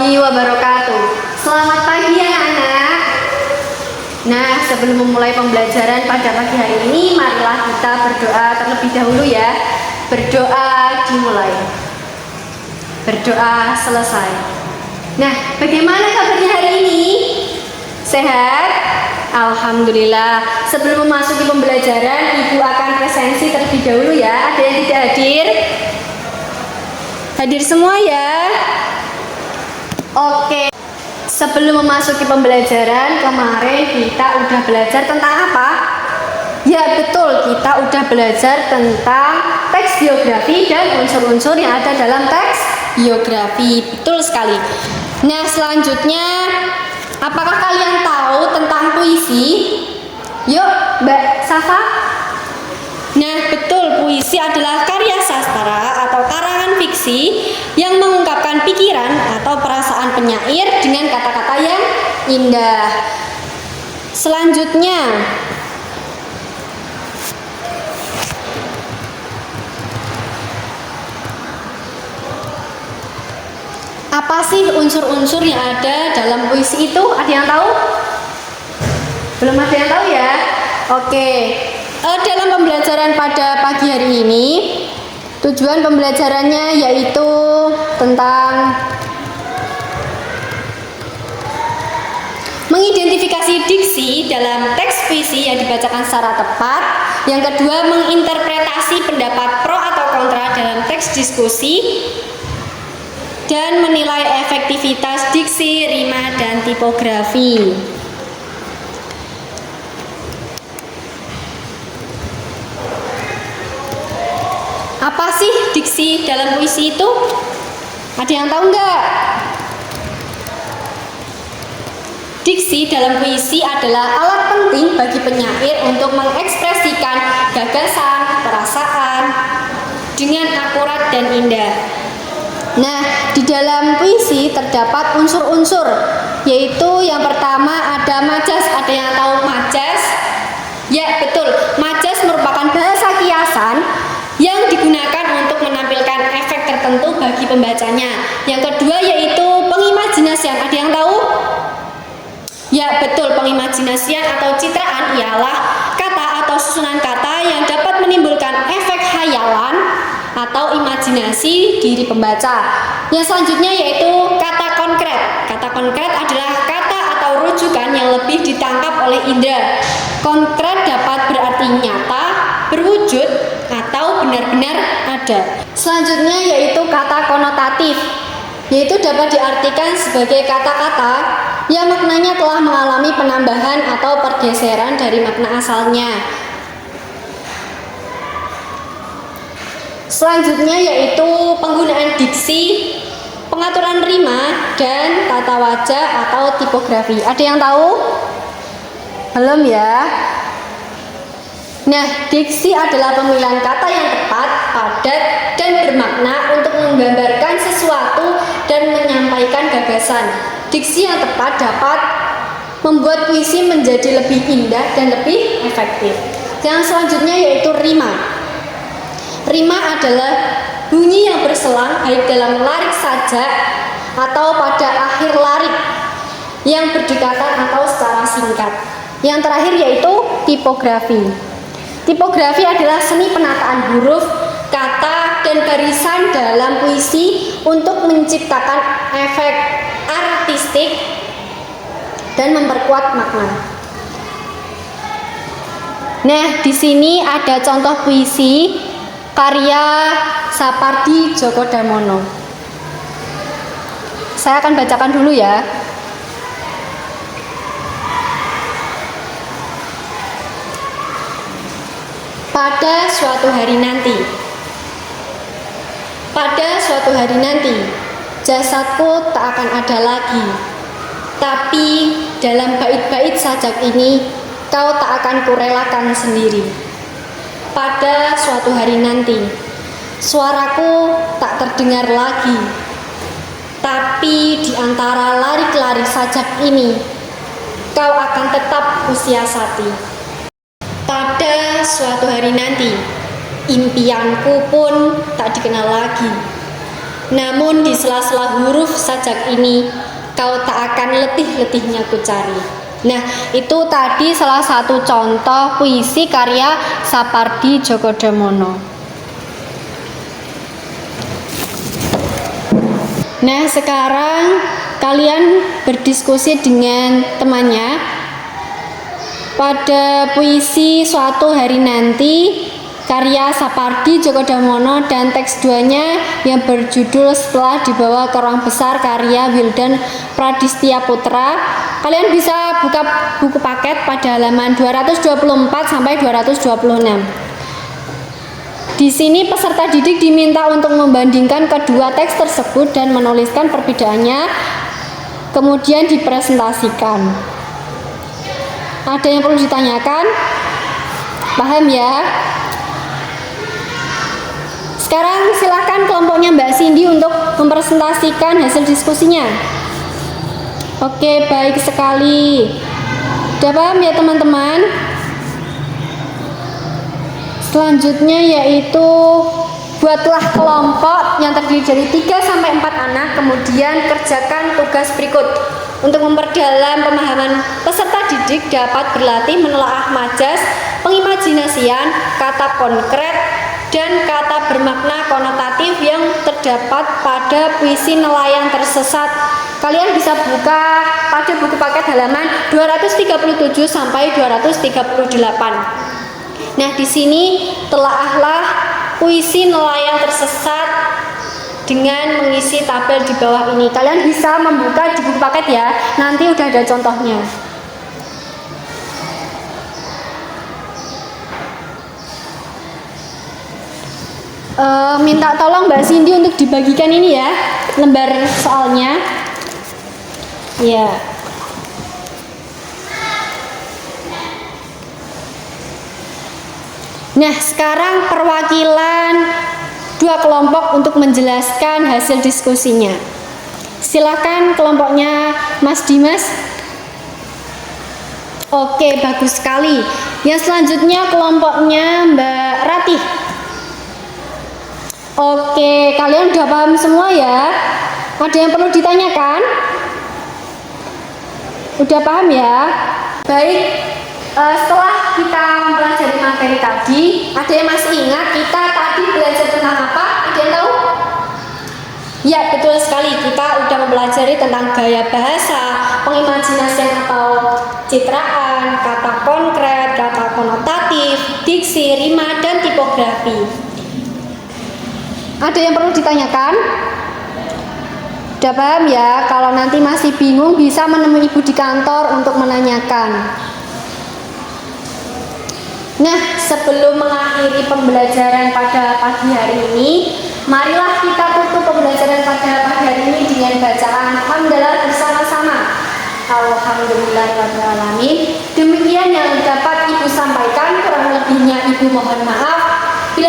warahmatullahi wabarakatuh. Selamat pagi anak-anak. Nah, sebelum memulai pembelajaran pada pagi hari ini, marilah kita berdoa terlebih dahulu ya. Berdoa dimulai, berdoa selesai. Nah, bagaimana kabarnya hari ini? Sehat? Alhamdulillah. Sebelum memasuki pembelajaran, Ibu akan presensi terlebih dahulu ya. Ada yang tidak hadir? Hadir semua ya. Oke. Sebelum memasuki pembelajaran, kemarin kita udah belajar tentang apa? Ya betul, kita udah belajar tentang teks biografi dan unsur-unsur yang ada dalam teks biografi. Betul sekali. Nah, selanjutnya, apakah kalian tahu tentang puisi? Yuk, Mbak Safa. Nah, betul, puisi adalah karya sastra atau karangan fiksi yang mengungkapkan pikiran atau perasaan penyair dengan kata-kata yang indah. Selanjutnya, apa sih unsur-unsur yang ada dalam puisi itu? Ada yang tahu? Belum ada yang tahu ya? Oke. Dalam pembelajaran pada pagi hari ini, tujuan pembelajarannya yaitu tentang mengidentifikasi diksi dalam teks puisi yang dibacakan secara tepat. Yang kedua, menginterpretasi pendapat pro atau kontra dalam teks diskusi, dan menilai efektivitas diksi, rima, dan tipografi. Apa sih diksi dalam puisi itu? Ada yang tahu nggak? Diksi dalam puisi adalah alat penting bagi penyair untuk mengekspresikan gagasan, perasaan dengan akurat dan indah. Nah, di dalam puisi terdapat unsur-unsur, yaitu yang pertama ada majas. Ada yang tahu majas? Ya, betul. Majas merupakan bahasa kiasan yang digunakan untuk menampilkan efek tertentu bagi pembacanya. Yang kedua yaitu pengimajinasian. Ada yang tahu? Ya, betul. Pengimajinasian atau citraan ialah kata atau susunan kata yang dapat menimbulkan efek hayalan atau imajinasi diri pembaca. Yang selanjutnya yaitu kata konkret. Kata konkret adalah kata atau rujukan yang lebih ditangkap oleh indera. Konkret dapat berarti nyata, berwujud, atau benar-benar ada. Selanjutnya yaitu kata konotatif, yaitu dapat diartikan sebagai kata-kata yang maknanya telah mengalami penambahan atau pergeseran dari makna asalnya. Selanjutnya yaitu penggunaan diksi, pengaturan rima, dan tata wajah atau tipografi. Ada yang tahu? Belum ya? Nah, diksi adalah pemilihan kata yang tepat, padat, dan bermakna untuk menggambarkan sesuatu dan menyampaikan gagasan. Diksi yang tepat dapat membuat puisi menjadi lebih indah dan lebih efektif. Yang selanjutnya yaitu rima. Rima adalah bunyi yang berselang baik dalam larik sajak atau pada akhir larik yang berdekatan atau secara singkat. Yang terakhir yaitu tipografi. Tipografi adalah seni penataan huruf, kata, dan barisan dalam puisi untuk menciptakan efek artistik dan memperkuat makna. Nah, di sini ada contoh puisi karya Sapardi Djoko Damono. Saya akan bacakan dulu ya. Pada suatu hari nanti, pada suatu hari nanti, jasadku tak akan ada lagi. Tapi dalam bait-bait sajak ini, kau tak akan kurelakan sendiri. Pada suatu hari nanti, suaraku tak terdengar lagi. Tapi di antara larik-larik sajak ini, kau akan tetap kusiasati. Pada suatu hari nanti, impianku pun tak dikenal lagi. Namun di sela-sela huruf sajak ini kau tak akan letih-letihnya ku cari. Nah, itu tadi salah satu contoh puisi karya Sapardi Djoko Damono. Nah, sekarang kalian berdiskusi dengan temannya pada puisi Suatu Hari Nanti karya Sapardi Djoko Damono dan teks 2-nya yang berjudul Setelah Dibawa ke Ruang Besar karya Wildan Pradistia Putra. Kalian bisa buka buku paket pada halaman 224 sampai 226. Di sini peserta didik diminta untuk membandingkan kedua teks tersebut dan menuliskan perbedaannya, kemudian dipresentasikan. Ada yang perlu ditanyakan? Paham ya? Sekarang silakan kelompoknya Mbak Cindy untuk mempresentasikan hasil diskusinya. Oke, baik sekali. Udah paham ya teman-teman? Selanjutnya yaitu buatlah kelompok yang terdiri dari 3-4 anak, kemudian kerjakan tugas berikut. Untuk memperdalam pemahaman peserta didik dapat berlatih menelaah majas, pengimajinasian, kata konkret, dan kata bermakna konotatif yang terdapat pada puisi Nelayan Tersesat. Kalian bisa buka pada buku paket halaman 237 sampai 238. Nah, di sini telaahlah puisi Nelayan Tersesat dengan mengisi tabel di bawah ini. Kalian bisa membuka di buku paket ya. Nanti udah ada contohnya. Minta tolong Mbak Cindy untuk dibagikan ini ya, lembar soalnya. Ya. Nah, sekarang perwakilan dua kelompok untuk menjelaskan hasil diskusinya. Silakan kelompoknya Mas Dimas. Oke, bagus sekali. Yang selanjutnya kelompoknya Mbak Ratih. Oke, kalian udah paham semua ya? Ada yang perlu ditanyakan? Udah paham ya? Baik. Setelah kita mempelajari materi tadi, ada yang masih ingat kita tadi belajar tentang apa? Ada yang tahu? Ya, betul sekali. Kita udah mempelajari tentang gaya bahasa, pengimajinasian atau citraan, kata konkret, kata konotatif, diksi, rima, dan tipografi. Ada yang perlu ditanyakan? Udah paham ya? Kalau nanti masih bingung bisa menemui ibu di kantor untuk menanyakan. Nah, sebelum mengakhiri pembelajaran pada pagi hari ini, marilah kita tutup pembelajaran pada pagi hari ini dengan bacaan hamdalah bersama-sama. Alhamdulillahirrahmanirrahim. Demikian yang dapat Ibu sampaikan, kurang lebihnya Ibu mohon maaf. Bila